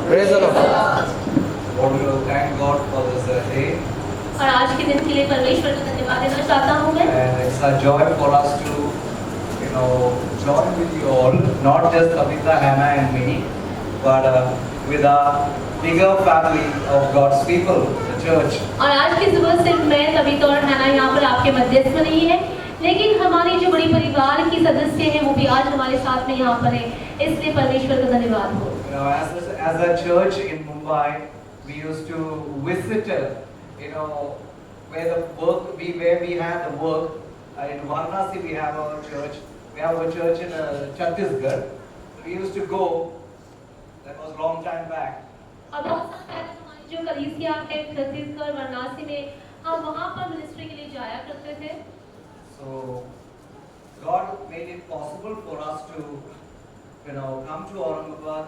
Praise the Lord. want to thank God for this day, और आज के दिन के लिए परमेश्वर को धन्यवाद देना चाहता हूँ मैं। and it's a joy for us to, join with you all, not just Tabitha, Hannah, and me, but with a bigger family of God's people, the church. और आज की सुबह सिर्फ मैं तबीता और हैना यहाँ पर आपके मध्यस्थ में नहीं है, लेकिन हमारी जो बड़ी परिवार की सदस्य हैं वो भी आज हमारे साथ में यहाँ पर हैं, इसलिए परमेश्वर का धन्यवाद हो। As a church in Mumbai, we used to visit, where we had the work. In Varanasi we have our church. We have a church in Chhattisgarh. We used to go. That was long time back. और बहुत साल पहले हमारी जो कलीसिया है छत्तीसगढ़ वाराणसी में, हम वहाँ पर मिनिस्ट्री के लिए जाया करते थे। So God made it possible for us to, come to Aurangabad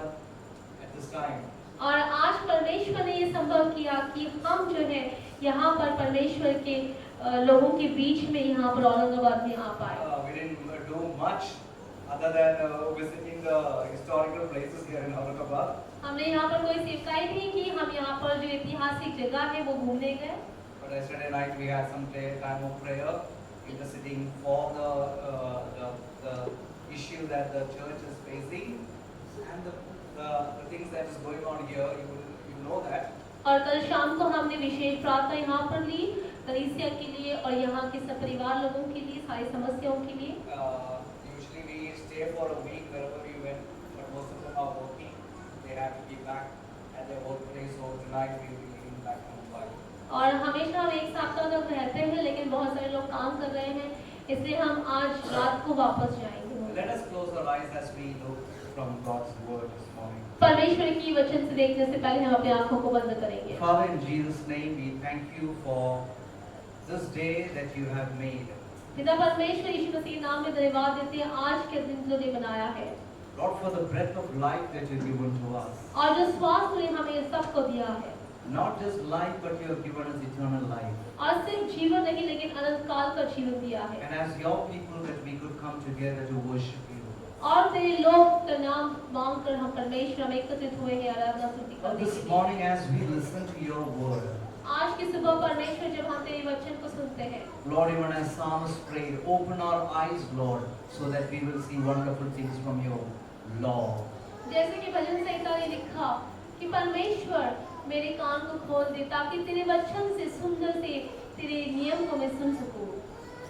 at this time. और आज परमेश्वर ने ये संभव किया कि हम जो है यहाँ पर परमेश्वर के लोगों के बीच में यहाँ पर औरंगाबाद में आ पाए। We didn't do much other than visiting the historical places here in Aurangabad. हमने यहाँ पर कोई सेवकाई नहीं की, हम यहाँ पर जो ऐतिहासिक जगह है वो घूमने गए। But yesterday night we had some time of prayer, interceding for the issue that the church is facing and the things that is going on here. You know that. और कल शाम को हमने विशेष प्रार्थना यहाँ पर ली कलीसिया के लिए और यहाँ के सब परिवार लोगों के लिए, सारी समस्याओं के लिए। Usually we stay for a week wherever we went, but most of them are working. They have to be back at their workplace. So tonight we will be leaving back to Mumbai. और हमेशा हम एक सप्ताह तक रहते हैं, लेकिन बहुत सारे लोग काम कर रहे हैं, इसलिए हम आज रात को वापस जाएंगे। Let us close our eyes as we look from God's word this morning. परमेश्वर की वचन से देखने से पहले हम अपनी आंखों को बंद करेंगे। Father, in Jesus' name, we thank you for this day that you have made. पिता परमेश्वर यीशु मसीह नाम में धन्यवाद देते हैं आज के दिन जो ने बनाया है। Lord, for the breath of life that you've given to us. और जो श्वास तूने हमें सबको दिया है। Not just life, but you have given us eternal life. और सिर्फ जीवन नहीं, लेकिन अनंत काल का जीवन दिया है। And as your people, that we could come together to worship you. और तेरे लोग का नाम मांगकर हम परमेश्वर में एकत्रित हुए हैं आराधना स्तुति करने के This लिए। morning, as we listen to your word, आज की सुबह परमेश्वर जब हम तेरे वचन को सुनते हैं, Lord, even as psalmist prayed, open our eyes, Lord, so that we will see wonderful things from your law. जैसे कि भजन संहिता ने लिखा कि परमेश्वर मेरे कान को खोल दे ताकि तेरे वचन से सुंदर से तेरे नियम को मैं सुन सकूं।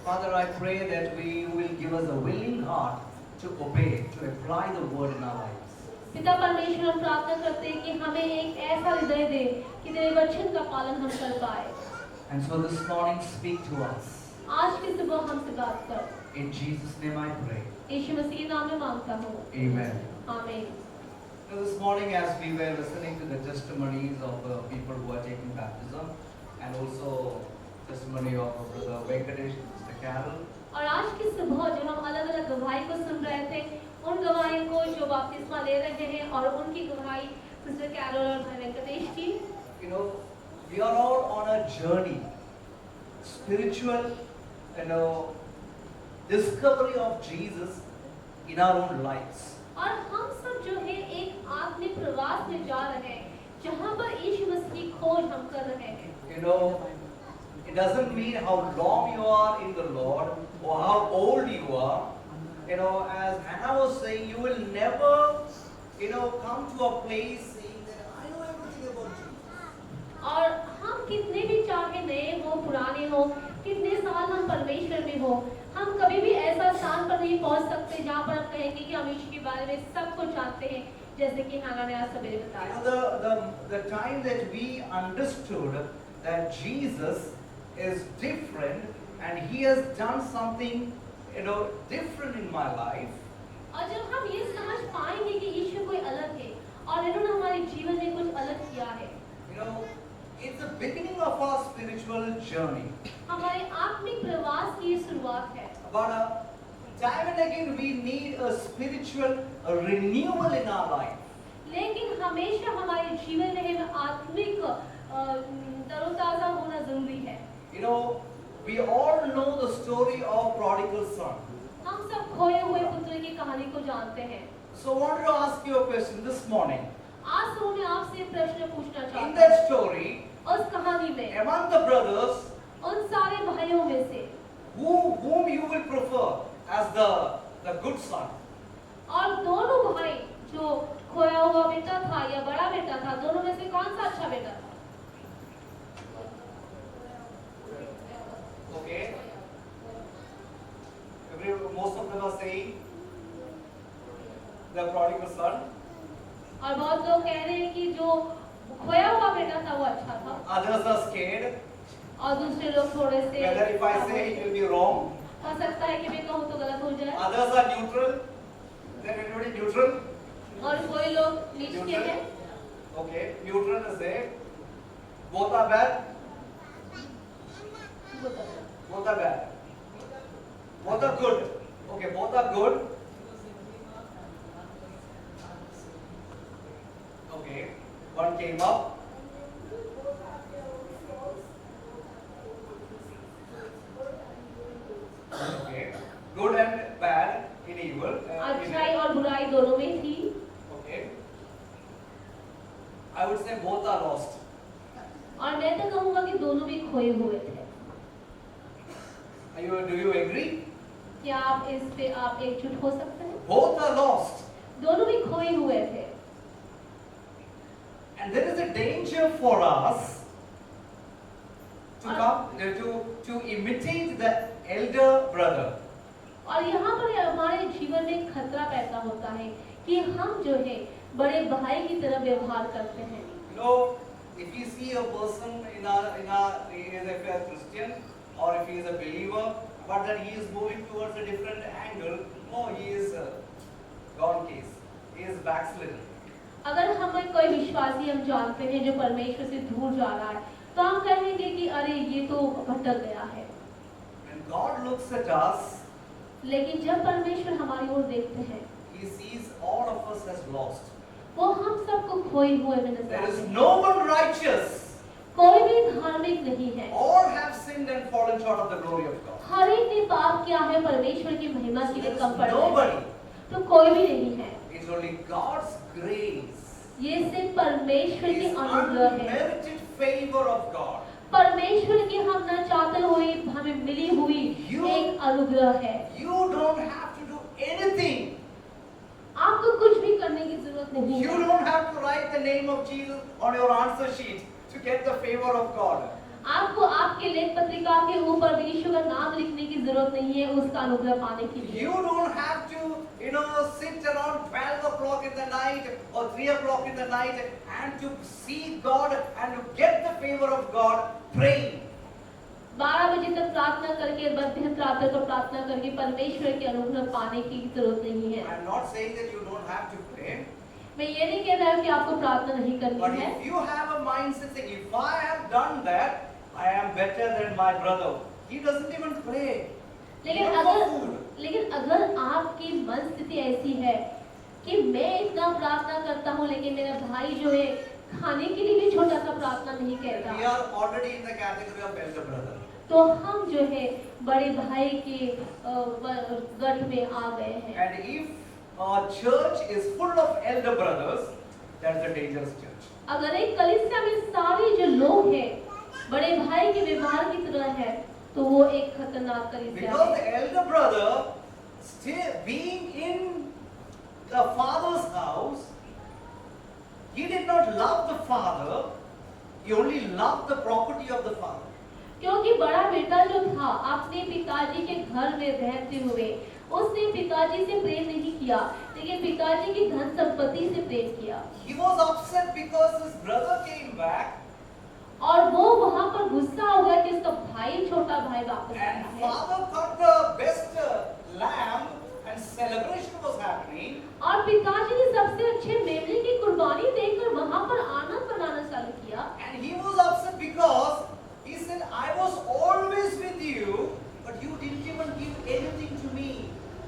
Father, I pray that you will give us a willing heart to obey, to apply the word in our lives. पिता परमेश्वर हम प्रार्थना करते हैं कि हमें एक ऐसा हृदय दे कि तेरे वचन का पालन हम कर पाए। And so this morning, speak to us. आज की सुबह हमसे बात कर। In Jesus' name I pray. यीशु मसीह नाम में मांगता हूँ। Amen. आमीन। So this morning, as we were listening to the testimonies of the people who are taking baptism, and also testimony of Brother Venkatesh, Mr. Carol, और आज की सुबह जब हम अलग-अलग गवाही को सुन रहे थे, उन गवाही को जो बपतिस्मा ले रहे हैं और उनकी गवाही सिस्टर कैरोल और भाई वेंकटेश की, we are all on a journey, spiritual, discovery of Jesus in our own lives. और हम सब जो है एक आत्मिक प्रवास में जा रहे हैं, जहाँ पर यीशु मसीह की खोज हम कर रहे हैं। It doesn't mean how long you are in the Lord or how old you are. As Hannah was saying, you will never, come to a place saying that I know everything about Jesus. और हम कितने भी चाहे नए हो, पुराने हो, कितने साल हम परमेश्वर में हो, हम कभी भी ऐसा स्थान पर नहीं पहुंच सकते जहाँ पर हम कहेंगे कि हम यीशु के बारे में सब कुछ जानते हैं, जैसे कि हन्ना ने आज सवेरे बताया। The time that we understood that Jesus is different and he has done something different in my life. और जब हम ये समझ पाएंगे कि यीशु कोई अलग है और इन्होंने हमारे जीवन में कुछ अलग किया है, it's the beginning of our spiritual journey. हमारे आत्मिक प्रवास की ये शुरुआत है। But time and again we need a spiritual renewal in our life. लेकिन हमेशा हमारे जीवन में हमें आत्मिक तरोताजा होना जरूरी है। We all know the story of prodigal son. हम सब खोए हुए पुत्र की कहानी को जानते हैं। So I wanted to ask you a question this morning. आज सुबह मैं प्रश्न पूछना In चाहता that हूँ। story, उस कहानी में among the brothers, उन सारे भाइयों में से whom you will prefer as the good son? और दोनों भाई जो खोया हुआ बेटा था या बड़ा बेटा था, दोनों में से कौन सा अच्छा बेटा था? Okay. Most of them are saying the prodigal son. और बहुत लोग कह रहे हैं कि जो खोया हुआ बेटा था वो अच्छा था, Others are scared. और दूसरे लोग थोड़े से Whether if I say it will be wrong. हो सकता है कि मैं कहूँ तो गलत हो जाए, Others are neutral. Is there anybody neutral? और कोई लोग नीच के हैं। Okay. Neutral is there. Both are bad. Both are bad. Both are good. Okay, both are good. Okay, one came up. Okay, good and bad in evil. अच्छाई और बुराई दोनों में थी। Okay, I would say both are lost. और मैं तो कहूँगा कि दोनों भी खोए हुए थे। Do you agree? क्या आप इस पे आप एकजुट हो सकते हैं? Both are lost. दोनों भी खोए हुए थे। And there is a danger for us to come to imitate the elder brother. और यहाँ पर हमारे जीवन में एक खतरा पैदा होता है कि हम जो है बड़े भाई की तरह व्यवहार करते हैं। You know, if you see a person he is a Christian or if he is a believer, but that he is moving towards a different angle, no, he is gone case. He is backslidden. अगर हमें कोई विश्वासी हम जानते हैं जो परमेश्वर से दूर जा रहा है, तो हम कहेंगे कि अरे ये तो भटक गया है। When God looks at us, लेकिन जब परमेश्वर हमारी ओर देखते हैं, He sees all of us as lost. वो हम सबको खोए हुए में नजर There आते is हैं। no one righteous. कोई भी धार्मिक नहीं है। All have sinned and fallen short of the glory of God. हर एक ने पाप किया है, परमेश्वर की महिमा के लिए There कम is पड़ गए। nobody. तो कोई भी नहीं है। It's only God's grace. ये सिर्फ परमेश्वर की His अनुग्रह है। unmerited favor of God. परमेश्वर की हम न चाहते हुए हमें मिली हुई एक अनुग्रह है। You don't have to do anything. आपको कुछ भी करने की जरूरत नहीं You है। don't have to write the name of Jesus on your answer sheet to get the favor of God. आपको आपके लेख पत्रिका के ऊपर यीशु का नाम लिखने की जरूरत नहीं है उसका अनुग्रह पाने के लिए। You don't have to, sit around 12 o'clock in the night or 3 o'clock in the night and to see God and to get the favor of God praying. 12 बजे तक प्रार्थना करके मध्यम रात्र को प्रार्थना करके परमेश्वर के अनुग्रह पाने की जरूरत नहीं है। I'm not saying that you don't have to pray. मैं ये नहीं कह रहा हूँ कि आपको प्रार्थना नहीं But करनी है, if you have a mindset saying, if I have done that, I am better than my brother. He doesn't even pray. लेकिन अगर आपकी मन स्थिति ऐसी है कि मैं इतना प्रार्थना करता हूँ लेकिन मेरा भाई जो है खाने के लिए भी छोटा सा प्रार्थना नहीं We कहता, are already in the category of elder brother. तो हम जो है बड़े भाई के गढ़ में आ गए हैं। And if a church is full of elder brothers, that's a dangerous church. अगर एक कलीसिया में सारे जो लोग हैं बड़े भाई के व्यवहार की तरह है, तो वो एक खतरनाक कलीसिया Because है। the elder brother, still being in the father's house, he did not love the father, he only loved the property of the father. क्योंकि बड़ा बेटा जो था अपने पिताजी के घर में रहते हुए उसने पिताजी से प्रेम नहीं किया, लेकिन पिताजी की धन संपत्ति से प्रेम किया। He was upset because his brother came back. और वो वहां पर गुस्सा हो गया कि उसका भाई छोटा भाई वापस आया And है। father cut the best lamb and celebration was happening. और पिताजी ने सबसे अच्छे मेमने की कुर्बानी देकर वहां पर आनंद मनाना चालू किया। And he was upset because he said, I was always with you, but you didn't even give anything to me.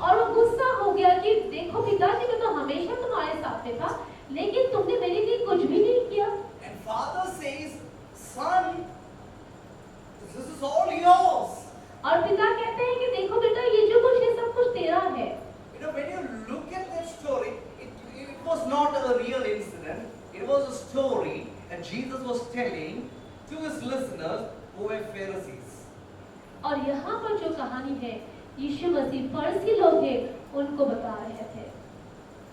और वो गुस्सा हो गया कि देखो पिताजी मैं तो हमेशा तुम्हारे साथ में था, लेकिन तुमने मेरे लिए कुछ भी नहीं किया। And father says, son, this is all yours. और पिता कहते हैं कि देखो बेटा ये जो कुछ है सब कुछ तेरा है। When you look at that story, it was not a real incident. It was a story that Jesus was telling to his listeners who were Pharisees. और यहाँ पर जो कहानी है यीशु मसीह फरीसी लोग हैं उनको बता रहे थे।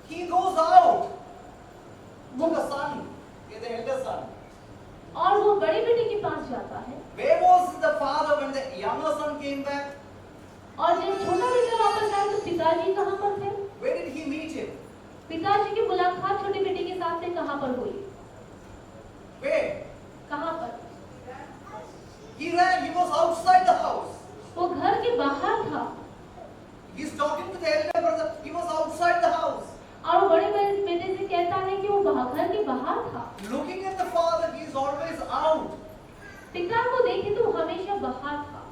He goes out to the son, the elder son. और वो बड़ी बेटी के पास जाता है। Where was the father when the younger son came back? और जब छोटा बेटा वापस आया तो पिताजी कहाँ पर थे? Where did he meet him? पिताजी की मुलाकात छोटी बेटी के साथ में कहाँ पर हुई? Where? कहाँ पर? He ran. He was outside the house. वो घर के बाहर था। He's talking to the elder brother. He was outside the house. और वो बड़े बेटे से कहता है कि वो घर के बाहर था। Looking at the father, he is always out. पिता को देखे तो हमेशा बाहर था।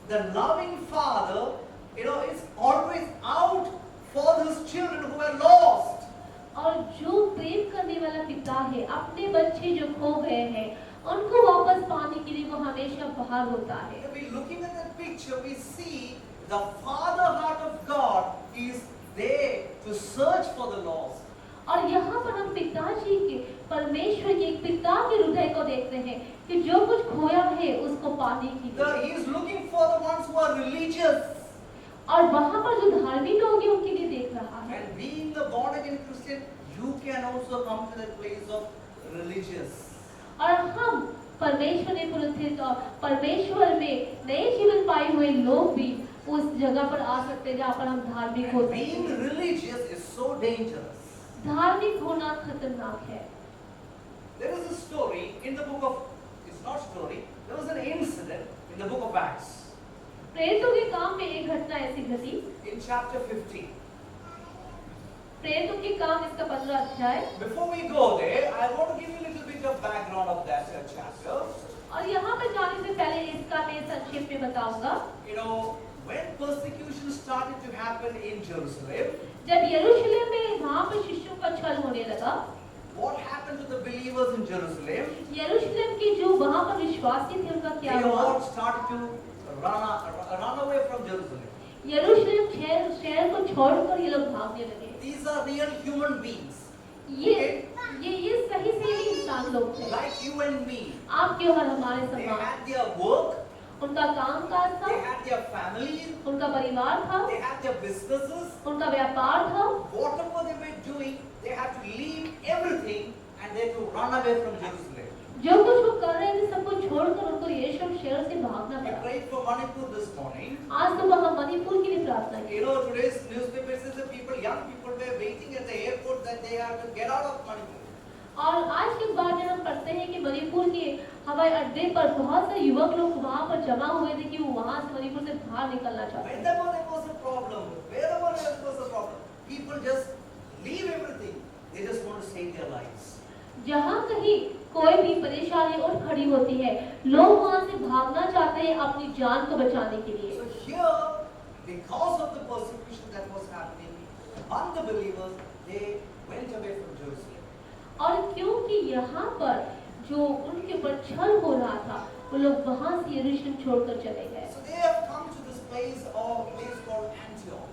The loving father, is always out for his children who are lost. और जो प्रेम करने वाला पिता है अपने बच्चे जो खो गए हैं उनको वापस पाने के लिए वो हमेशा बाहर होता है। We looking at that picture, we see the father heart of God is there to search for the lost. और यहाँ पर हम पिताजी के परमेश्वर के एक पिता के हृदय को देखते हैं कि जो कुछ खोया है उसको पाने के लिए। He is looking for the ones who are religious. और वहाँ पर जो धार्मिक लोग हैं उनके लिए देख रहा है। And being the born again Christian, you can also come to that place of religious. और हम परमेश्वर ने पुरुषित और परमेश्वर में नए जीवन पाए हुए लोग भी उस जगह पर आ सकते हैं जहाँ पर हम धार्मिक हो सकते Being हैं। religious is so dangerous. धार्मिक होना खतरनाक है। There is a story in the book of, it's not story, there was an incident in the book of Acts. प्रेरितों के काम में एक घटना ऐसी घटी। In chapter 15. प्रेरितों के काम इसका 15 अध्याय। Before we go there, I want to give you a little bit of background of that chapter. और यहाँ पर जाने से पहले इसका मैं संक्षेप में बताऊंगा। When persecution started to happen in Jerusalem, जब यरूशलेम में वहाँ पर शिष्यों का छल होने लगा, what happened to the believers in Jerusalem? यरूशलेम के जो वहाँ पर विश्वासी थे उनका क्या They हुआ? all started to run away from Jerusalem. यरूशलेम शहर को छोड़कर ये लोग भागने लगे। These are real human beings. ये सही से ही इंसान लोग थे। Like you and me. आपके और हमारे They समान। had their work. उनका काम काज था। They had their families. उनका परिवार था। They had their businesses. उनका व्यापार था। Whatever they were doing, they had to leave everything and they had to run away from Jerusalem. जो कुछ वो कर रहे थे सब कुछ छोड़कर उनको यरूशलेम शहर से भागना We पड़ा। prayed for Manipur this morning. आज सुबह हम मणिपुर के लिए प्रार्थना की। Today's newspaper says that young people were waiting at the airport that they have to get out of Manipur. और आज के बाद में हम पढ़ते हैं कि मणिपुर के हवाई अड्डे पर बहुत से युवक लोग वहाँ पर जमा हुए थे कि वो वहाँ से मणिपुर से बाहर निकलना चाहते थे। Wherever there was a problem, people just leave everything. They just want to save their lives. जहाँ कहीं कोई भी परेशानी और खड़ी होती है लोग वहाँ से भागना चाहते हैं अपनी जान को बचाने के लिए। So here, because of the persecution that was happening among the believers, they went away from Jerusalem. और क्योंकि यहाँ पर जो उनके ऊपर छल हो रहा था वो लोग वहाँ से यरूशलेम छोड़कर चले गए। So they have come to this place called Antioch.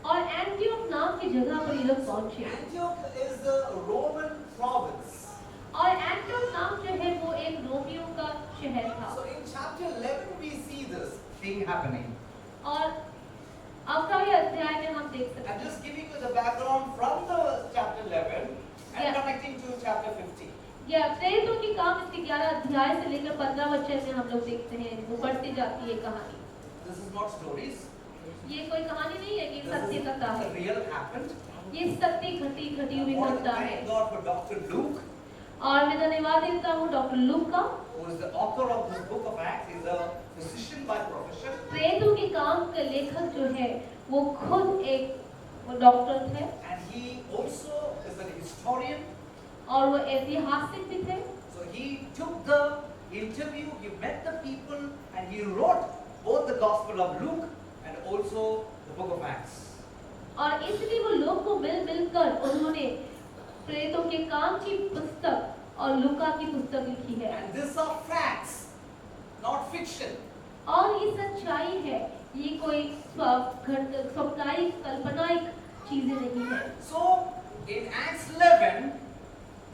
और एंटियोक नाम की जगह पर ये लोग पहुँचे। Antioch is a Roman province. और एंटियोक नाम जो है वो एक रोमियों का शहर था। So in chapter 11 we see this thing happening. और 11वें अध्याय में हम देख सकते I'm हैं। just giving you the background from the chapter 11 and Yeah. connecting to chapter 15. ये प्रेरितों की काम इसके 11 अध्याय से लेकर 15 वचन में हम लोग देखते हैं वो बढ़ती जाती है कहानी। This is not stories. ये कोई कहानी नहीं है, ये This सत्य is कथा है। real happened. ये सत्य घटी हुई I want to घटना है। thank God for Dr. Luke, और मैं धन्यवाद देता हूँ डॉक्टर लूक का। who is the author of this book of Acts. He is a physician by profession. प्रेरितों के काम के लेखक जो है वो खुद एक डॉक्टर थे And he also is an historian. और वो ऐतिहासिक भी थे। So he took the interview, he met the people, and he wrote both the Gospel of Luke and also the book of Acts. और इसलिए वो लोग को मिलकर उन्होंने प्रेरितों के काम की पुस्तक और लूका की पुस्तक लिखी है। And these are facts, not fiction. और ये सच्चाई है, ये कोई स्वप्नायिक काल्पनिक चीजें नहीं है। So in Acts 11,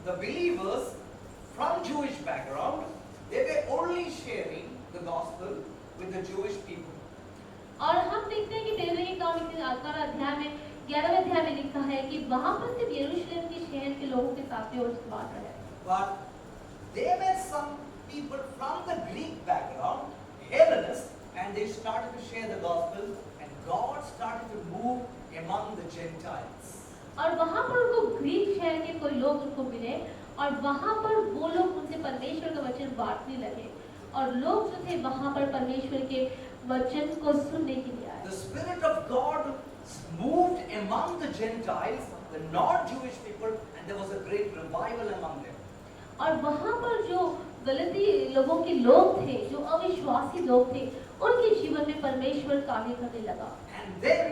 the believers the Jewish people. और हम देखते हैं कि तेरहवें के काम के 11वें अध्याय में 11वें अध्याय में लिखा है कि वहां पर सिर्फ यरूशलेम के शहर के लोगों के साथ और बात है। But there were some people from the Greek background, Hellenists, and they started to share the gospel, and God started to move among the Gentiles. और वहां पर उनको ग्रीक शहर के कोई लोग उनको मिले और वहां पर वो लोग उनसे परमेश्वर का वचन बांटने लगे और लोग जो थे वहां पर परमेश्वर के वचन को सुनने के लिए आए। The Spirit of God moved among the Gentiles, the non-Jewish people, and there was a great revival among them. और वहां पर जो गलती लोगों के लोग थे, जो अविश्वासी लोग थे, उनके जीवन में परमेश्वर कार्य करने लगा। And then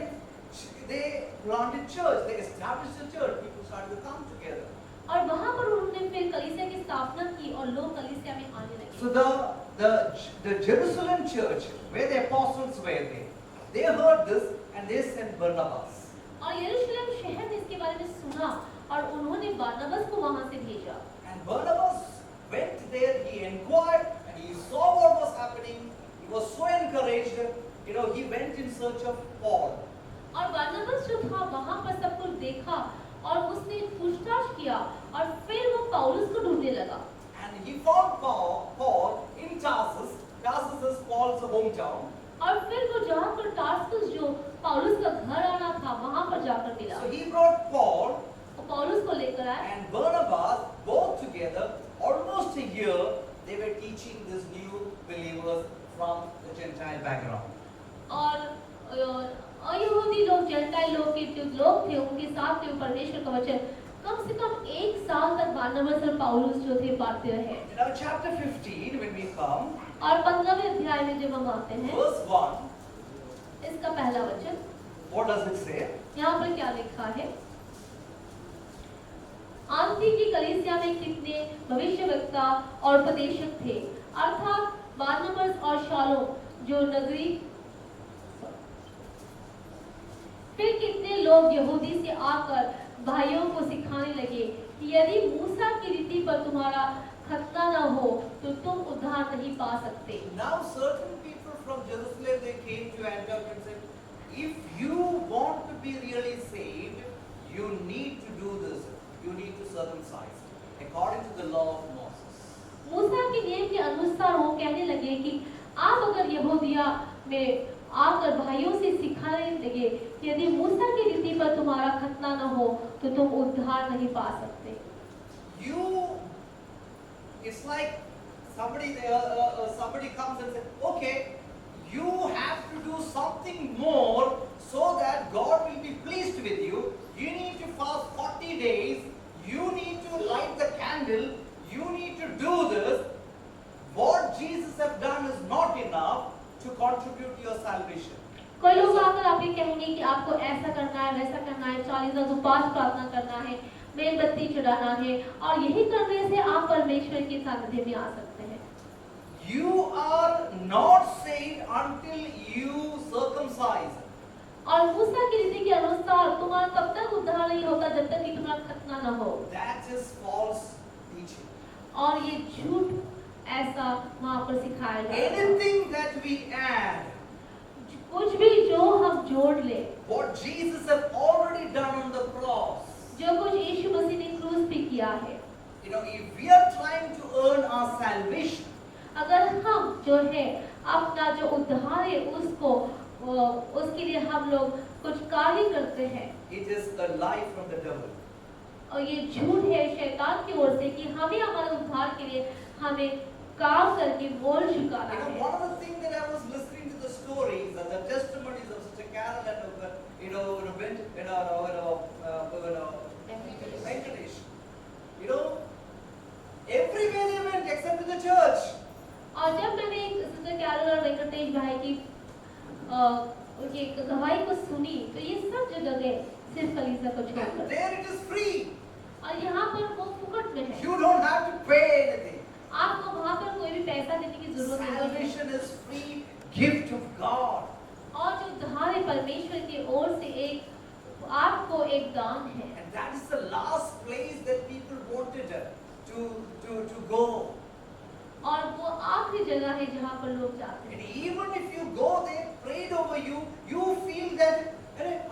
they planted church, they established a church, people started to come together. और वहां पर उन्होंने फिर कलीसिया की स्थापना की और लोग कलीसिया में आने लगे। So the Jerusalem church, where the apostles were there, they heard this and they sent Barnabas. और यरूशलेम शहर ने इसके बारे में सुना और उन्होंने बारनबास को वहां से भेजा। And Barnabas went there, he inquired and he saw what was happening. He was so encouraged, he went in search of Paul. और बारनबास जो था वहां पर सब कुछ देखा और उसने पूछताछ किया और फिर वो पौलुस को ढूंढने लगा। And he found Paul in Tarsus. Tarsus is Paul's hometown. और फिर वो जहाँ पर टार्सुस जो पौलुस का घर आना था वहां पर जाकर मिला। So he brought Paul और पौलुस को लेकर आए and Barnabas, both together, almost a year, they were teaching these new believers from the Gentile background. और अयहूदी लोग जेंटाइल लोग के जो लोग थे उनके साथ थे परमेश्वर का वचन कम से कम 1 साल तक बारनबास और पौलुस जो थे बांटते रहे। Now chapter 15, when we come, और 15वें अध्याय में जब हम आते हैं verse 1, इसका पहला वचन what does it say? यहाँ पर क्या लिखा है? आंधी की कलीसिया में कितने भविष्यवक्ता और उपदेशक थे, अर्थात बारनबास और शाऊल जो नगरी, फिर कितने लोग यहूदी से आकर भाइयों को सिखाने लगे कि यदि मूसा की रीति पर तुम्हारा खतना न हो तो तुम उद्धार नहीं पा सकते। Now certain people from Jerusalem, they came to Antioch and said, if you want to be really saved, you need to do this. You need to circumcise according to the law of Moses. मूसा के नियम के अनुसार वो कहने लगे कि आप अगर यहूदिया में आकर भाइयों से सिखाने लगे कि यदि मूसा की रीति पर तुम्हारा खतना न हो तो तुम उद्धार नहीं पा सकते। It's like somebody comes and says, okay, you have to do something more so that God will be pleased with you. You need to fast 40 days. You need to light the candle. You need to do this. What Jesus has done is not enough to contribute to your salvation. कोई लोग आकर आपके कहेंगे कि आपको ऐसा करना है, वैसा करना है, 40 दिन उपवास प्रार्थना करना है, मेणबत्ती चढ़ाना है और यही करने से आप परमेश्वर के सानिध्य में आ सकते हैं। You are not saved until you circumcise. और मूसा की रीति के अनुसार तुम्हारा तब तक उद्धार नहीं होता जब तक कि तुम्हारा खतना न हो। That is false teaching. और ये झूठ ऐसा वहाँ पर सिखाया जाता है। Anything that we add, कुछ भी जो हम जोड़ ले, what Jesus has already done on the cross. जो कुछ यीशु मसीह ने क्रूस पे किया है, If we are trying to earn our salvation, अगर हम जो है अपना जो उद्धार है उसके लिए हम लोग कुछ कार्य करते हैं, it is a lie from the devil. और ये झूठ है शैतान की ओर से कि हमें हमारे उद्धार के लिए हमें काम करके मोल चुकाना है। One of the things that I was listening to the stories and the testimonies of Sister Carol and Venkatesh. Everywhere they went except to the church. और जब मैंने सिस्टर कैरोल और वेंकटेश भाई की उनकी गवाही को सुनी तो ये सब जगह गए सिर्फ कलीसिया को And छोड़कर, there it is free. और यहाँ पर वो फुकट में है, You don't have to pay anything. आपको वहाँ पर कोई भी पैसा देने की जरूरत नहीं है। Salvation is free gift of God. और जो उद्धार है परमेश्वर की ओर से एक आपको एक दान है। And that is the last place that people wanted to go. और वो आखिरी जगह है जहाँ पर लोग जाते हैं। And even if you go, they prayed over you, you feel that,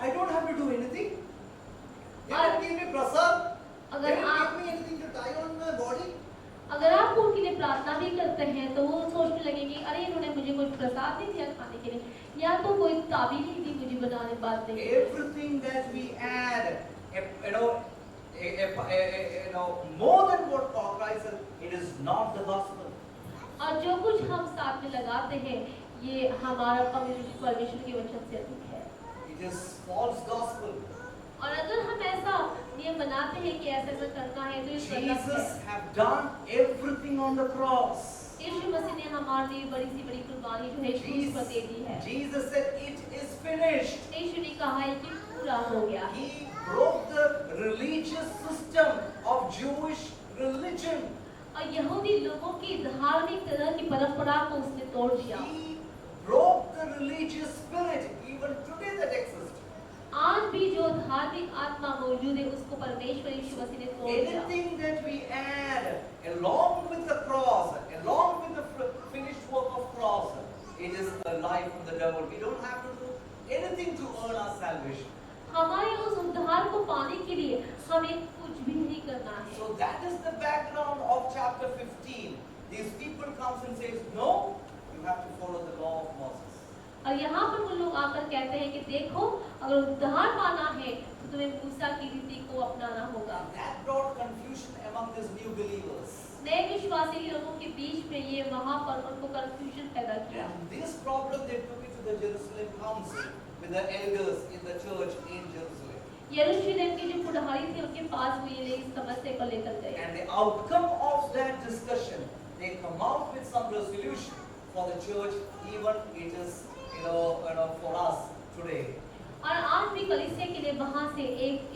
I don't have to do anything. They और- didn't give me prasad. They अगर didn't आप give me anything to tie on my body. अगर आप उनके लिए प्रार्थना भी करते हैं तो वो सोचने लगेंगे अरे इन्होंने मुझे कोई प्रसाद नहीं दिया खाने के लिए, या तो कोई ताबीज नहीं दी मुझे बनाने बात नहीं। Everything that we add, more than what Christ said, it is not the gospel. और जो कुछ हम साथ में लगाते हैं ये हमारा परमेश्वर के वचन से अधिक है। It is false gospel. और अगर हम ऐसा नियम बनाते हैं कि ऐसा ऐसा करना है तो ये गलत है। Jesus have done everything on the cross. यीशु मसीह ने हमारे लिए बड़ी सी बड़ी कुर्बानी जो है क्रूस पर दे दी है। Jesus said it is finished. यीशु ने कहा है कि पूरा हो गया। He broke the religious system of Jewish religion. और यहूदी लोगों की धार्मिक तरह की परंपरा को उसने तोड़ दिया। He broke the religious spirit. Even today that exists. आज भी जो धार्मिक आत्मा मौजूद है उसको परमेश्वर यीशु मसीह ने तोड़ दिया। Anything that we add along with the cross, along with the finished work of cross, it is a lie from the devil. We don't have to do anything to earn our salvation. हमारे उस उद्धार को पाने के लिए हमें कुछ भी नहीं करना है। So that is the background of chapter 15. These people comes and says, no, you have to follow the law of Moses. और यहाँ पर वो लोग आकर कहते हैं कि देखो अगर उद्धार पाना है तो तुम्हें मूसा की रीति को अपनाना होगा। That brought confusion among these new believers. नए विश्वासी लोगों के बीच में ये वहाँ पर उनको कंफ्यूजन पैदा किया। And this problem they took it to the Jerusalem council with the elders in the church in Jerusalem. यरूशलेम के जो पुजारी थे उनके पास वो ये इस समस्या को लेकर गए। And the outcome of that discussion, they come out with some resolution for the church, even it is, for us today. और आज भी कलीसिया के लिए वहाँ से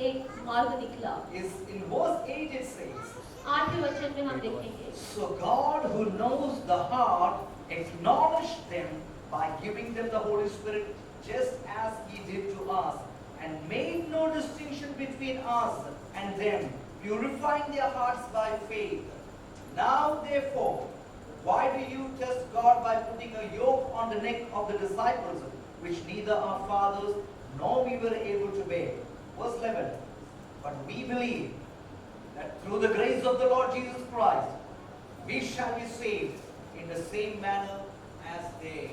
एक मार्ग निकला। Is in verse 8 it says, 8वें वचन में हम देखेंगे। so God who knows the heart acknowledged them by giving them the Holy Spirit just as He did to us, and made no distinction between us and them, purifying their hearts by faith. Now therefore, why do you test God by putting a yoke on the neck of the disciples, which neither our fathers nor we were able to bear? Verse 11. But we believe that through the grace of the Lord Jesus Christ, we shall be saved in the same manner as they.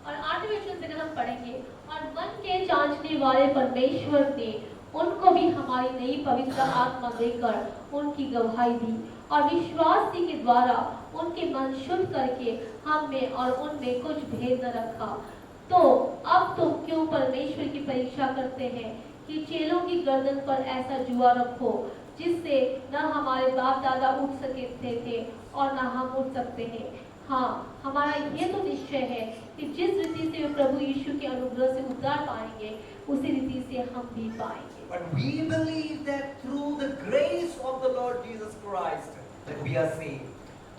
और 8वें वचन से हम पढ़ेंगे, और मन के जांचने वाले परमेश्वर ने उनको भी हमारी नई पवित्र आत्मा देकर उनकी गवाही दी, और विश्वास के द्वारा उनके मन शुद्ध करके हम में और उनमें कुछ भेद न रखा। तो अब तुम क्यों परमेश्वर की परीक्षा करते हैं कि चेलों की गर्दन पर ऐसा जुआ रखो जिससे न हमारे बाप दादा उठ सकते थे और न हम उठ सकते हैं। हाँ, हमारा ये तो निश्चय है कि जिस रीति से वे प्रभु यीशु के अनुग्रह से उद्धार पाएंगे उसी रीति से हम भी पाएंगे। But we believe that through the grace of the Lord Jesus Christ that we are saved.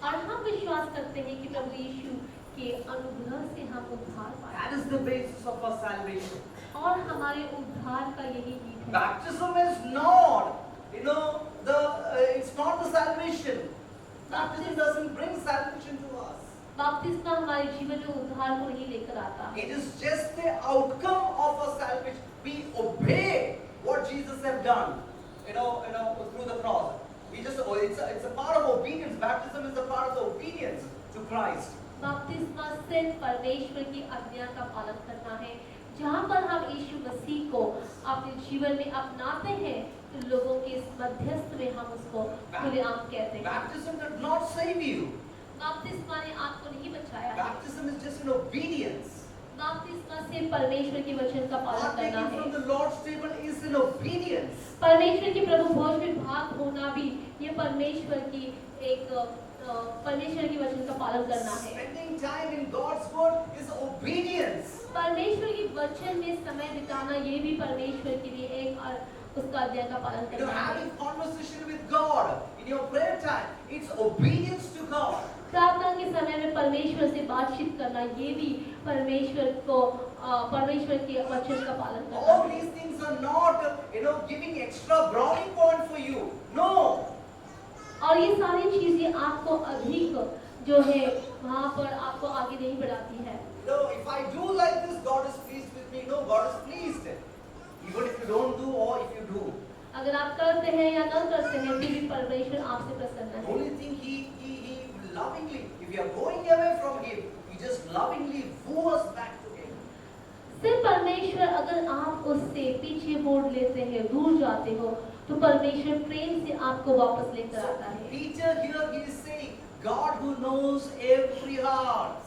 और हम विश्वास करते हैं कि प्रभु यीशु के अनुग्रह से हम उद्धार पाएंगे। That is the basis of our salvation. और हमारे उद्धार का यही नींव है। Baptism is not, it's not the salvation. Baptism doesn't bring salvation to us. बपतिस्मा हमारे जीवन में उद्धार को नहीं लेकर आता। It is just the outcome of our salvation. We obey what Jesus has done, through the cross. It's a part of obedience. Baptism is a part of the obedience to Christ. बपतिस्मा सिर्फ परमेश्वर की आज्ञा का पालन करना है। जहाँ पर हम यीशु मसीह को अपने जीवन में अपनाते हैं तो लोगों के इस मध्यस्थ में हम उसको खुलेआम कहते हैं। Baptism did not save you. बपतिस्मा ने आपको नहीं बचाया। Baptism is just an obedience. बपतिस्मा सिर्फ परमेश्वर के वचन का पालन करना Partaking from है। the Lord's table is an obedience. परमेश्वर के प्रभु भोज में भाग होना भी ये परमेश्वर की वचन का पालन करना है। Spending time in God's word is obedience. परमेश्वर के वचन में समय बिताना ये भी परमेश्वर के लिए एक उसका आज्ञा का पालन करना है। Having conversation with God in your prayer time, it's obedience to God. प्रार्थना के समय में परमेश्वर से बातचीत करना ये भी परमेश्वर के वचन का पालन करना All है। these things are not, giving extra brownie point for you. No. और ये सारी चीजें आपको अधिक जो है वहाँ पर आपको आगे नहीं बढ़ाती है। You know, if I do like this, God is pleased with me. No, God is pleased. Even if you don't do or if you do. अगर आप करते हैं या न करते हैं फिर भी परमेश्वर आपसे प्रसन्न The है। only thing he lovingly, if you are going away from Him, He just lovingly woo us back to Him. सिर्फ परमेश्वर अगर आप उससे पीछे मोड़ लेते हैं, दूर जाते हो, तो परमेश्वर प्रेम से आपको वापस लेकर So आता है। Peter here he is saying, God who knows every heart.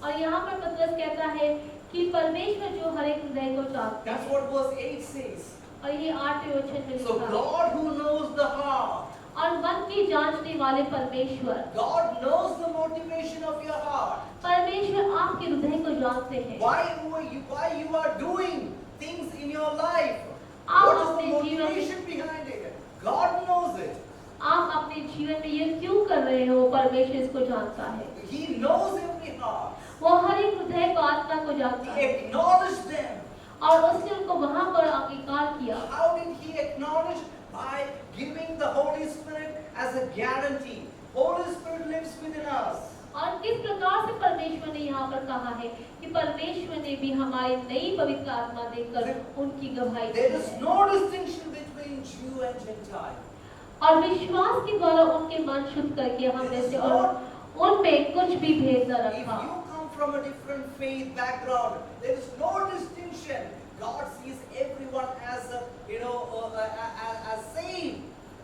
और यहाँ पर पतरस कहता है कि परमेश्वर जो हर एक हृदय को जानता That's है। what verse 8 says. और ये 8वें वचन में So लिखा है। God who knows the heart. और मन की जांचने वाले परमेश्वर, God knows the motivation of your heart. परमेश्वर आपके हृदय को जानते हैं। Why you are doing things in your life? आप What is the अपने जीवन में motivation behind it? God knows it. आप अपने जीवन में ये क्यों कर रहे हो, परमेश्वर इसको जानता है। He knows every heart. वो हर एक हृदय को, आत्मा को जानता He है acknowledged them. और उसने उनको वहां पर अंगीकार किया। How did He acknowledge? By giving the Holy Spirit as a guarantee. Holy Spirit lives within us. और किस प्रकार से परमेश्वर ने यहाँ पर कहा है कि परमेश्वर ने भी हमारी नई पवित्र आत्मा देकर उनकी गवाही दी There is है। no distinction between Jew and Gentile. और विश्वास के द्वारा उनके मन शुद्ध करके हमने से और उनमें कुछ भी भेद न If रखा। you come from a different faith background, there is no distinction. God sees everyone as as same.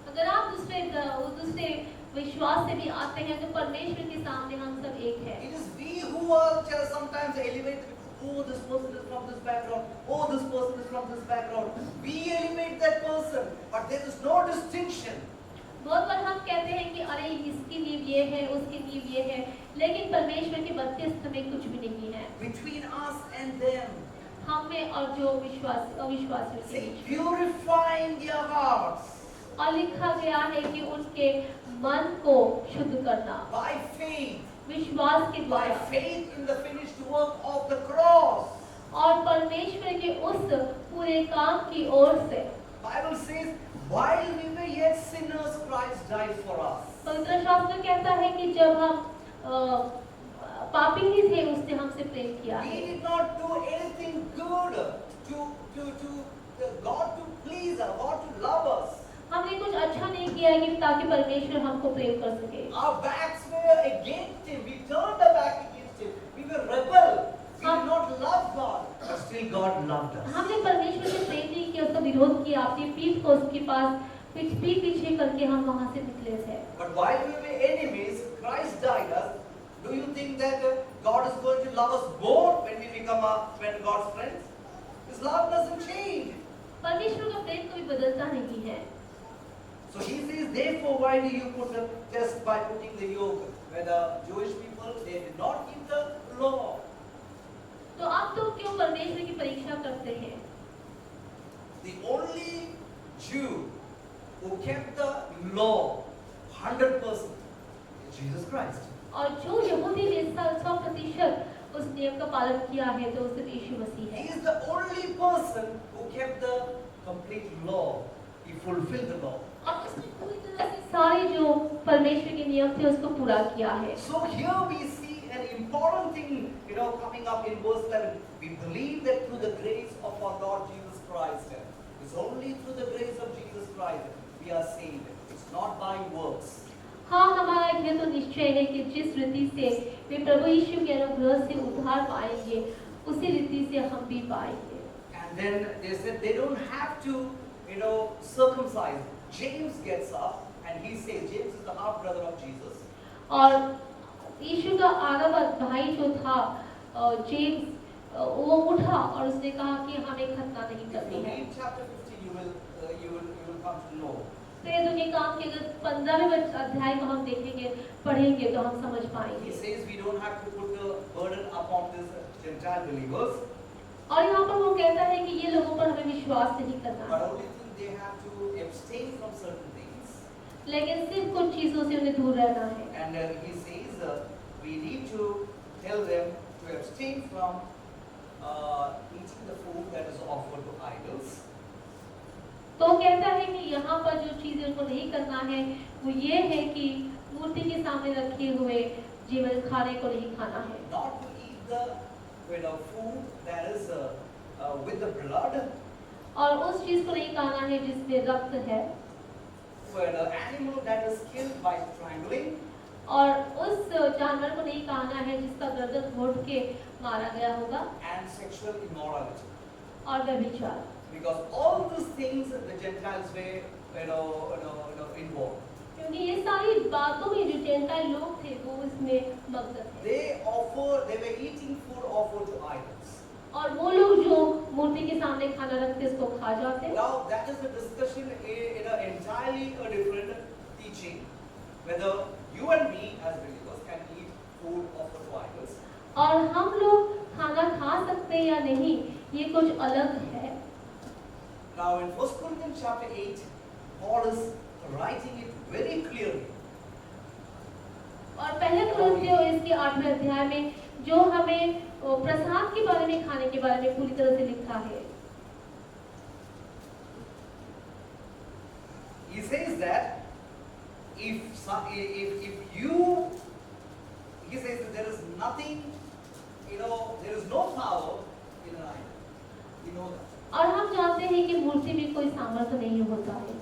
अगर आप दूसरे विश्वास से भी आते हैं तो परमेश्वर के सामने हम सब एक हैं। It is we who are just sometimes elevated. Oh, this person is from this background. Oh, this person is from this background. We elevate that person, but there is no distinction. बहुत बार हम कहते हैं कि अरे इसकी नींव ये है, उसकी नींव ये है, लेकिन परमेश्वर के मध्यस्थ में कुछ भी नहीं है Between us and them. हम में और जो अविश्वासियों के Say, beach. purifying their hearts और लिखा गया है कि उनके मन को शुद्ध करना by faith. विश्वास के By द्वारा faith in the finished work of the cross. और परमेश्वर के उस पूरे काम की ओर से। Bible says, while we were yet sinners, Christ died for us. पवित्र शास्त्र कहता है कि जब हम पापी ही थे उसने हमसे प्रेम किया We है। did not do anything good to God to please us, God to love us. हमने कुछ अच्छा नहीं किया है कि ताकि परमेश्वर हमको प्रेम कर सके। Our backs were against Him. We turned our back against Him. We were rebel. We did not love God, but still God loved us. हमने परमेश्वर से प्रेम नहीं किया, उसका विरोध किया, अपनी पीठ को उसके पास पीछे करके हम वहां से निकले थे। But while we were enemies, Christ died us. Do you think that God is going to love us more when we become God's friends? His love doesn't change. परमेश्वर का प्रेम कभी बदलता नहीं है। So He says, therefore, why do you put the test by putting the yoke? Where the Jewish people, they did not keep the law. तो आप तो क्यों परमेश्वर की परीक्षा करते हैं? The only Jew who kept the law 100% is Jesus Christ. और जो यहूदी ने 100% उस नियम का पालन किया है तो सिर्फ यीशु मसीह He है। is the only person who kept the complete law. He fulfilled the law. और उसने पूरी तरह से सारे जो परमेश्वर के नियम थे उसको पूरा किया है। So here we see an important thing, coming up in verse 11. We believe that through the grace of our Lord Jesus Christ, it's only through the grace of Jesus Christ we are saved. It's not by works. हाँ, हमारा यह तो निश्चय है कि जिस रीति से वे प्रभु यीशु के अनुग्रह से उद्धार पाएंगे, उसी रीति से हम भी पाएंगे। And then they said they don't have to, circumcise. James gets up and he says, James is the half brother of Jesus. और यीशु का आगा भाई जो था जेम्स, वो उठा और उसने कहा कि हमें खतना नहीं If करनी you है। read chapter 15, you will come to know. प्रेरितों के काम के अगर 15वें अध्याय को हम देखेंगे, पढ़ेंगे तो हम समझ He पाएंगे। says we don't have to put the burden upon these Gentile believers, और यहाँ पर वो कहता है कि ये लोगों पर हमें विश्वास नहीं करना but है, only thing they have to abstain from certain things. लेकिन सिर्फ कुछ चीजों से उन्हें दूर रहना है। And he says we need to tell them to abstain from eating the food that is offered to idols. तो कहता है कि यहाँ पर जो चीजें उनको नहीं करना है वो ये है कि मूर्ति के सामने रखे हुए जीवन खाने को नहीं खाना है, not to eat the food that is with the blood, और उस चीज को नहीं खाना है जिसमें रक्त है, the animal that is killed by strangling, और उस जानवर को नहीं खाना है जिसका गर्दन घोट के मारा गया होगा, and sexual immorality. और व्यभिचार। Because all these things the Gentiles were involved. क्योंकि ये सारी बातों में जो जेंटाइल लोग थे वो इसमें मग्न थे, They were eating food offered to idols. और वो लोग जो मूर्ति के सामने खाना रखते उसको खा जाते। Now that is a discussion in an entirely a different teaching, whether you and me as believers can eat food offered to idols. और हम लोग खाना खा सकते हैं या नहीं, ये कुछ अलग है। Now in 1 Corinthians chapter 8, Paul is writing it very clearly. और पहले कुरिन्थियों इसके 8वें अध्याय में जो हमें प्रसाद के बारे में, खाने के बारे में पूरी तरह से लिखा है। He says that he says that there is nothing, there is no power in an idol. You know that. और हम जानते हैं कि मूर्ति में कोई सामर्थ्य नहीं होता है।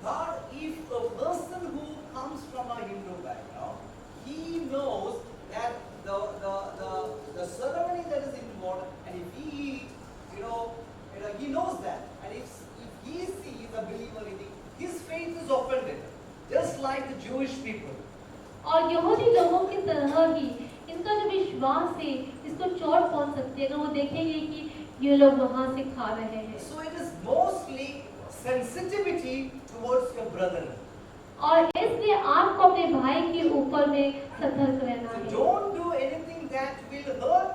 But if a person who comes from a Hindu background, he knows that the ceremony that is involved, and if he eat, he knows that, and if he sees a believer eating, his faith is offended, just like the Jewish people. और यहूदी लोगों की तरह ही इनका जो विश्वास है इसको चोट पहुंच सकती है अगर वो देखेंगे कि ये लोग वहां से खा रहे हैं। So it is mostly sensitivity towards your brother. और इसलिए आपको अपने भाई के ऊपर में सतर्क रहना So है। don't do anything that will hurt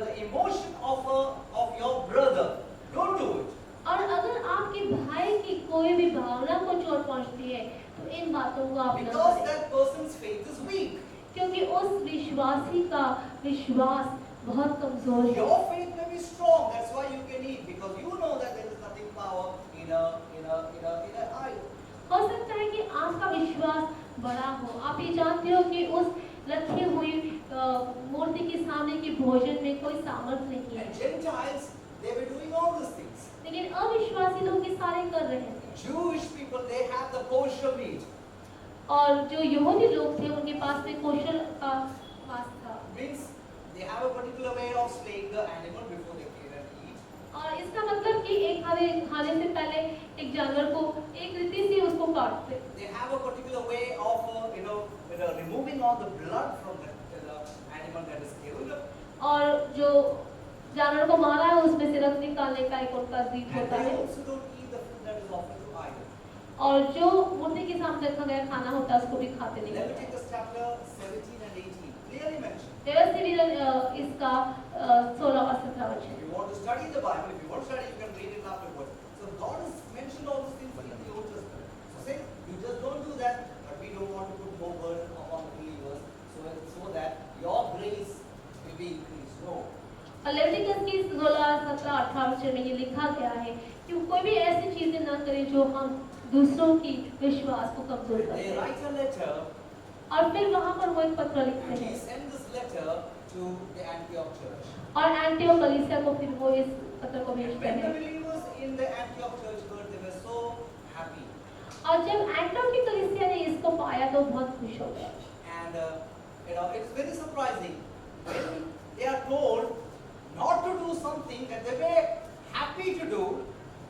the emotion of your brother. Don't do it. और अगर आपके भाई की कोई भी भावना को चोट पहुंचती है तो इन बातों को आप न Because करें, that person's faith is weak. क्योंकि उस विश्वासी का विश्वास बहुत कमजोर है। Your faith may be strong. That's why you can eat, because you know that there is nothing power in a idol. हो सकता है कि आपका विश्वास बड़ा हो, आप ये जानते हो कि उस रखी हुई मूर्ति के सामने के भोजन में कोई सामर्थ्य नहीं है। And Gentiles, they were doing all these things. लेकिन अविश्वासी लोग ये सारे कर रहे हैं। Jewish people, they have the kosher meat. और जो यहूदी लोग थे उनके पास में कोशर का मांस था। Means they have a particular way of slaying the animal before they kill and eat. और इसका मतलब कि एक खाने से पहले एक जानवर को एक रीति से उसको काटते। They have a particular way of removing all the blood from the animal that is killed. और जो जानवर को मारा है उसमें से रक्त निकालने का एक उनका रीत And होता they है। also don't eat the food that is offered to idol. और जो मूर्ति के सामने रखा गया खाना होता है उसको भी खाते नहीं। Leviticus chapter 17 and 18 clearly mentioned. इसका 16 और 17 वचन। If you want to study the Bible, if you want to study, you can read it afterwards. So God has mentioned all these things in the Old Testament. So say, you just don't do that, but we don't want to put more burden upon the believers, so that your grace will be increased. No. और Leviticus की 16, 17, 18 वचन में ये लिखा गया है कि कोई भी ऐसी चीजें न करें जो हम दूसरों की विश्वास को कमजोर They करें। write a letter, और फिर वहां पर वो एक पत्र लिखते and he हैं sent this letter to the Antioch church. और एंटियोक कलीसिया को फिर वो इस पत्र को And भेजते when the हैं। believers in the Antioch church heard, they were so happy. और जब एंटियोक की कलीसिया ने इसको पाया तो बहुत खुश हो गए। And it's very surprising when they are told not to do something that they were happy to do,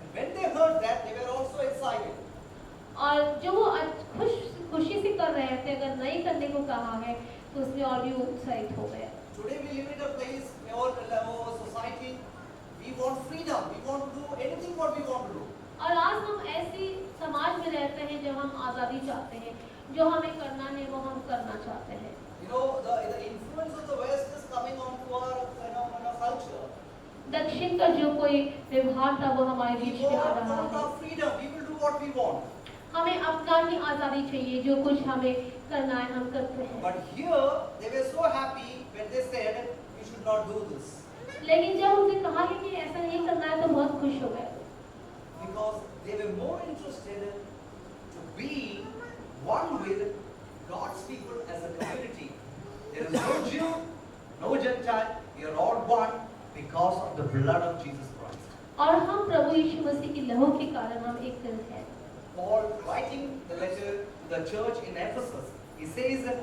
and when they heard that, they were also excited. और जो वो खुशी से कर रहे थे अगर नहीं करने को कहा है तो उसमें और भी उत्साहित हो गए। Today we live in a place, our society, we want freedom. We want to do anything what we want to do. और आज हम ऐसी समाज में रहते हैं जब हम आज़ादी चाहते हैं, जो हमें करना है वो हम करना चाहते हैं। The influence of the West is coming onto our culture. दक्षिण का जो कोई व्यवहार था वो हमारे We बीच में आ रहा want है। our freedom. We will do what we want. हमें अपना ही आज़ादी चाहिए, जो कुछ हमें करना है हम करते हैं। But here they were so happy when they said you should not do this, लेकिन जब उनसे कहा कि ऐसा नहीं करना है तो बहुत खुश हो गए, because they were more interested to be one with God's people as a community. There is no Jew, no Gentile. We are all one because of the blood of Jesus Christ. और हम प्रभु यीशु मसीह की लहू के कारण हम एक दिल हैं। Paul, writing the letter to the church in Ephesus, he says that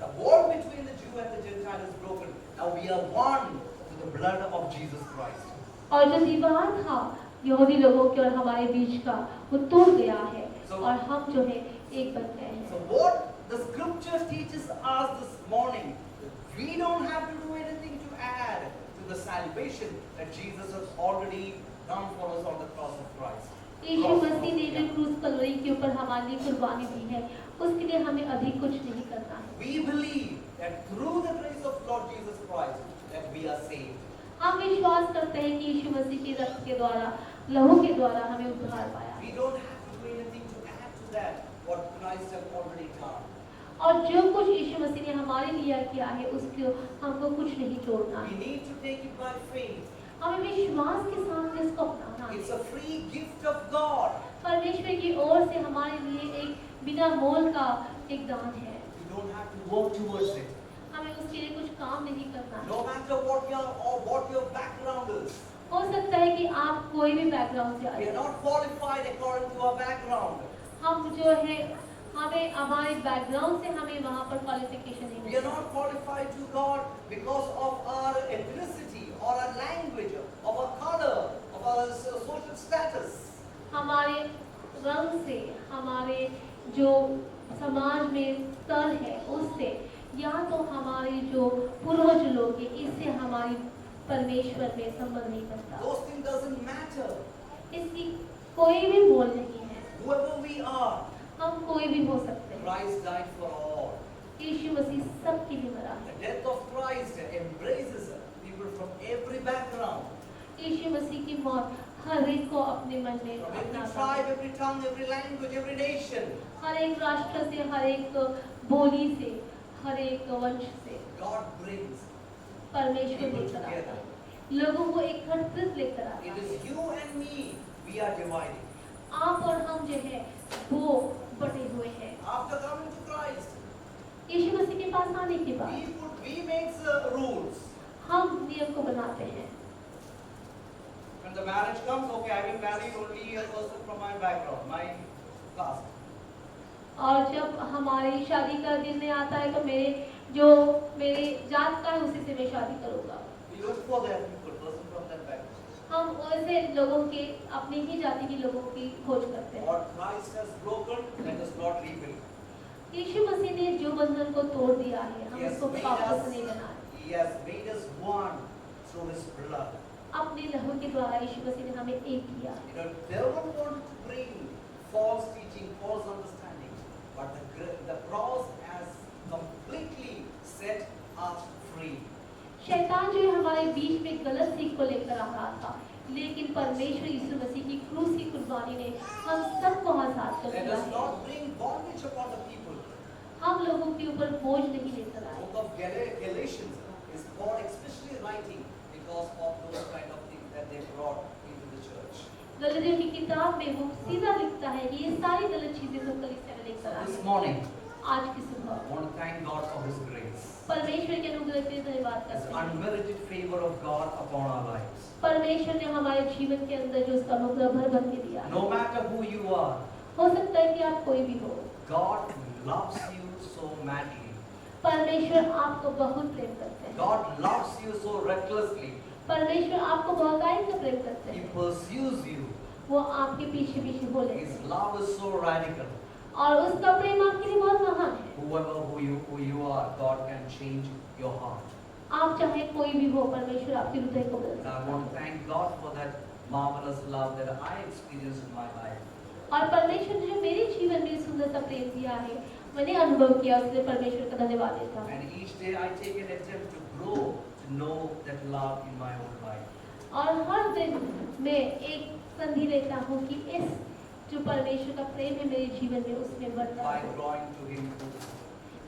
the wall between the Jew and the Gentile is broken. Now we are one through the blood of Jesus Christ. और जो दीवार था यहूदी लोगों के और हमारे बीच का वो टूट गया है और हम जो है एक बन गए हैं। So what the scripture teaches us this morning, we don't have to do anything to add to the salvation that Jesus has already done for us on the cross of Christ. यीशु मसीह ने जो क्रूस कलवरी के ऊपर हमारे लिए कुर्बानी दी है उसके लिए हमें अधिक कुछ नहीं करना है। We believe that through the grace of Lord Jesus Christ that we are saved. हम विश्वास करते हैं कि यीशु मसीह के रक्त के द्वारा लहू के द्वारा हमें उद्धार पाया। We don't have to do anything to add to that what Christ has already done. और जो कुछ यीशु मसीह ने हमारे लिए किया है उसको हमको कुछ नहीं जोड़ना We है। need to take it by faith. हमें विश्वास के साथ इसको अपनाना It's है। a free gift of God. परमेश्वर की ओर से हमारे लिए एक बिना मोल का एक दान है। We don't have to work towards it. हमें उसके लिए कुछ काम नहीं करना है। No matter what your background is. हो सकता है कि आप कोई भी बैकग्राउंड से We आए। are not qualified according to our background. हम जो है हमें हमारे बैकग्राउंड से हमें वहाँ पर क्वालिफिकेशन नहीं We are मिलती। not qualified to God because of our ethnicity or our language, of our color, of our social status. हमारे रंग से हमारे जो समाज में स्तर है उससे या तो हमारे जो पूर्वज लोग हैं इससे हमारी परमेश्वर में संबंध नहीं बनता। Those things doesn't matter. इसकी कोई भी मोल नहीं है। Whoever we are, हम कोई भी हो सकते हैं। Christ died for all. यीशु मसीह सबके लिए मरा The है। death of Christ embraces people from every background, यीशु मसीह की मौत हर एक को अपने मन में from every अपनाता tribe, है। every tongue, every language, every nation. हर एक राष्ट्र से, हर एक बोली से, हर एक वंश से God brings. परमेश्वर People लेकर आता together. है। लोगों को एकत्रित लेकर आता It है। is you and me. We are dividing. आप और हम जो है वो बटे हुए हैं। After coming to Christ, यीशु मसीह के पास आने के बाद we make rules. हम नियम को बनाते हैं। When the marriage comes, okay, I will marry only a person from my background, my caste. और जब हमारी शादी का दिन आता है तो मेरे जात का है उसी से मैं शादी करूंगा। We look for that people, person from that background. हम वैसे लोगों के अपनी ही जाति के लोगों की खोज करते हैं। What Christ has broken, let us not rebuild. यीशु मसीह ने जो बंधन को तोड़ दिया है हम He has उसको made वापस us, नहीं बनाए। He has made us one through His blood. अपने लहू के द्वारा यीशु मसीह ने हमें एक किया। You know, devil wanted to bring false teaching, false understanding, but the cross has completely set us free. शैतान जो है हमारे बीच में गलत सीख को लेकर आ रहा था, लेकिन परमेश्वर यीशु मसीह की क्रूस की कुर्बानी ने हम सबको आजाद कर Let दिया us है। not bring bondage upon the people. हम लोगों के ऊपर बोझ नहीं लेकर आए। Book of Galatians is Paul especially writing because of those kind of things that they brought into the church. गलतियों की किताब में वो सीधा लिखता है कि ये सारी गलत चीजें तो कलीसिया में लेकर आए। This morning, आज की सुबह I want to thank God for His grace. परमेश्वर के अनुग्रह के लिए धन्यवाद His करते हैं। unmerited favor of God upon our lives. परमेश्वर ने हमारे जीवन के अंदर जो उसका अनुग्रह भर भर के दिया है। No matter who you are, हो सकता है कि आप कोई भी हो, God loves you so madly. परमेश्वर आपको बहुत प्रेम करते हैं। God loves you so recklessly. परमेश्वर आपको बहुतायत से प्रेम करते He हैं। pursues you. वो आपके पीछे पीछे हो लेते His हैं love is so radical. और उसका प्रेम आपके लिए बहुत महान है। Who you are, God can change your heart. आप चाहे कोई भी हो, परमेश्वर आपके हृदय को बदल And I सकता want to है। thank God for that marvelous love that I experienced in my life. और परमेश्वर ने जो मेरे जीवन में सुंदर सा प्रेम दिया है, मैंने अनुभव किया, उसके लिए परमेश्वर का धन्यवाद देता हूँ। And each day I take an attempt to grow, to know that love in my own life. और हर दिन मैं एक संधि लेता हूँ कि इस जो परमेश्वर का प्रेम है मेरे जीवन में उसमें बढ़ता By है, drawing to Him through His word.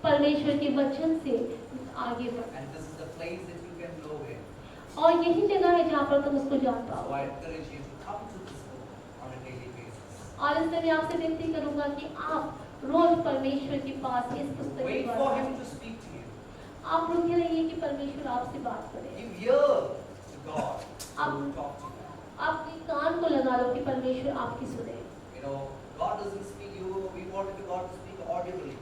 परमेश्वर के वचन से आगे बढ़। And this is the place that you can grow in. और यही जगह है जहाँ पर तुम उसको जान So पाओ। I encourage you to come to this book on a daily basis. और इसलिए मैं आपसे विनती करूंगा कि आप रोज परमेश्वर के पास इस पुस्तक के Wait द्वारा for आएं। Him to speak to you. आप रुके रहिए कि परमेश्वर आपसे बात करे। Give ear to God to talk to you. आपके कान को लगा लो कि परमेश्वर आपकी सुने। You know, God doesn't speak you. We wanted God to speak audibly.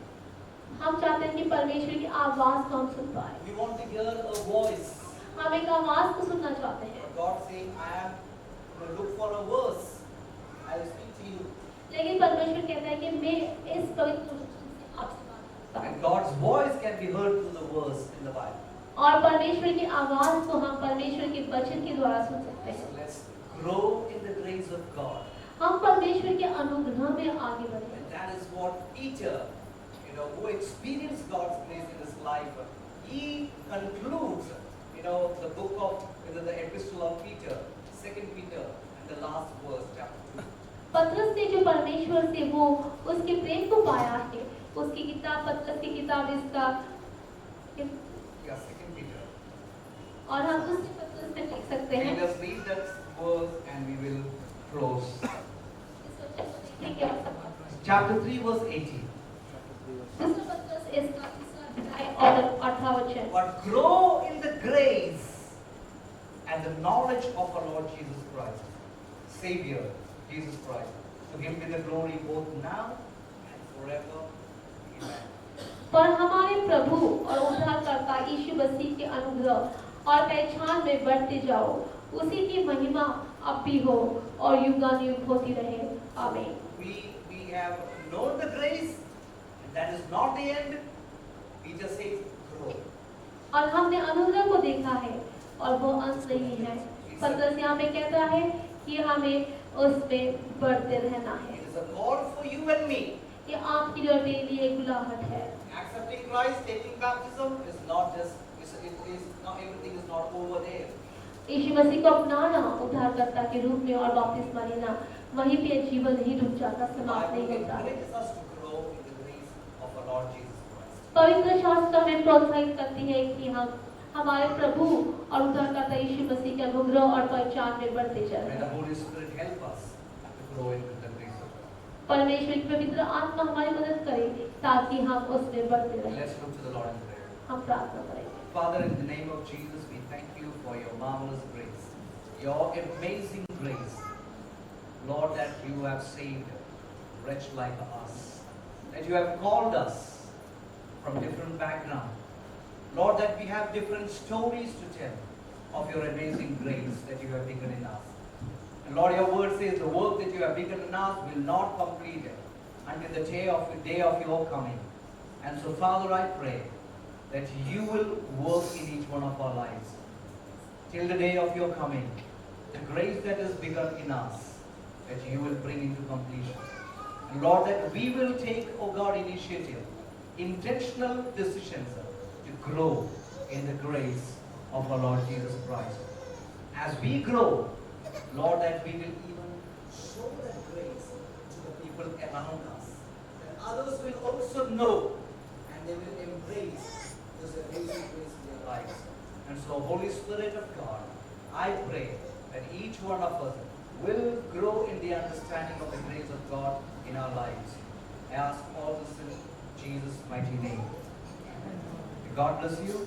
हम चाहते हैं कि परमेश्वर की आवाज को हम सुन पाए। We want to hear a voice. हम एक आवाज को सुनना चाहते हैं। But God saying, I am going to look for a verse. I will speak to you. लेकिन परमेश्वर कहता है कि मैं इस पवित्र वचन से आपसे बात करता And हूं। God's voice can be heard through the verse in the Bible. और परमेश्वर की आवाज को हम परमेश्वर के वचन के द्वारा सुन सकते So हैं। let's grow in the grace of God. हम परमेश्वर के अनुग्रह में आगे बढ़े। And that is what Peter, you know, who experienced God's grace in his life, he concludes, you know, the book of, the epistle of Peter, 2 Peter, and the last verse, chapter 2. पतरस ने जो परमेश्वर से वो उसके प्रेम को पाया है, उसकी किताब पतरस की किताब इसका Yeah, 2 Peter. और हम दूसरे पतरस में देख सकते हैं। Let us read that verse and we will close. इस वचन को देखिए क्या Chapter 3, verse 18. दूसरा पतरस इसका तीसरा अध्याय और 18 वचन। But grow in the grace and the knowledge of our Lord Jesus Christ, Savior, Jesus Christ. To Him be the glory both now and forever. Amen. पर हमारे प्रभु और उद्धारकर्ता यीशु मसीह के अनुग्रह और पहचान में बढ़ते जाओ, उसी की महिमा अब भी हो और युगानुयुग होती रहे। आमीन। We have known the grace, and that is not the end. Peter says, grow. और हमने अनुग्रह को देखा है और वो अंत नहीं है। पतरस यहाँ पे कहता है कि हमें उसमें बढ़ते रहना है। It is a call for you and me. ये आपके लिए और मेरे लिए एक बुलाहट है। Accepting Christ, taking baptism is not just, it is not, everything is not over there. यीशु मसीह को अपनाना उद्धारकर्ता के रूप में और बपतिस्मा लेना, वहीं पे जीवन नहीं रुक जाता, The समाप्त Bible नहीं होता। encourages us to grow in the grace of our Lord Jesus Christ. पवित्र शास्त्र हमें प्रोत्साहित करती है कि हम हमारे प्रभु और उद्धारकर्ता यीशु मसीह के अनुग्रह और पहचान में बढ़ते May the चलें। Holy Spirit help us to grow in the grace of God. परमेश्वर की पवित्र आत्मा हमारी मदद करे ताकि हम उसमें बढ़ते रहें। Let's look to the Lord in prayer. हम प्रार्थना करेंगे। Father, in the name of Jesus, we thank you for your marvelous grace, your amazing grace. Lord, that you have saved a wretch like us, that you have called us from different backgrounds. Lord, that we have different stories to tell of your amazing grace that you have begun in us. And Lord, your word says the work that you have begun in us will not complete it until the day of your coming. And so, Father, I pray that you will work in each one of our lives till the day of your coming. The grace that has begun in us, that you will bring into completion. And Lord, that we will take, oh God, initiative, intentional decisions to grow in the grace of our Lord Jesus Christ. As we grow, Lord, that we will even show that grace to the people around us. That others will also know and they will embrace this amazing grace in their lives. And so, Holy Spirit of God, I pray that each one of us will grow in the understanding of the grace of God in our lives. I ask all this in Jesus' mighty name. God bless you.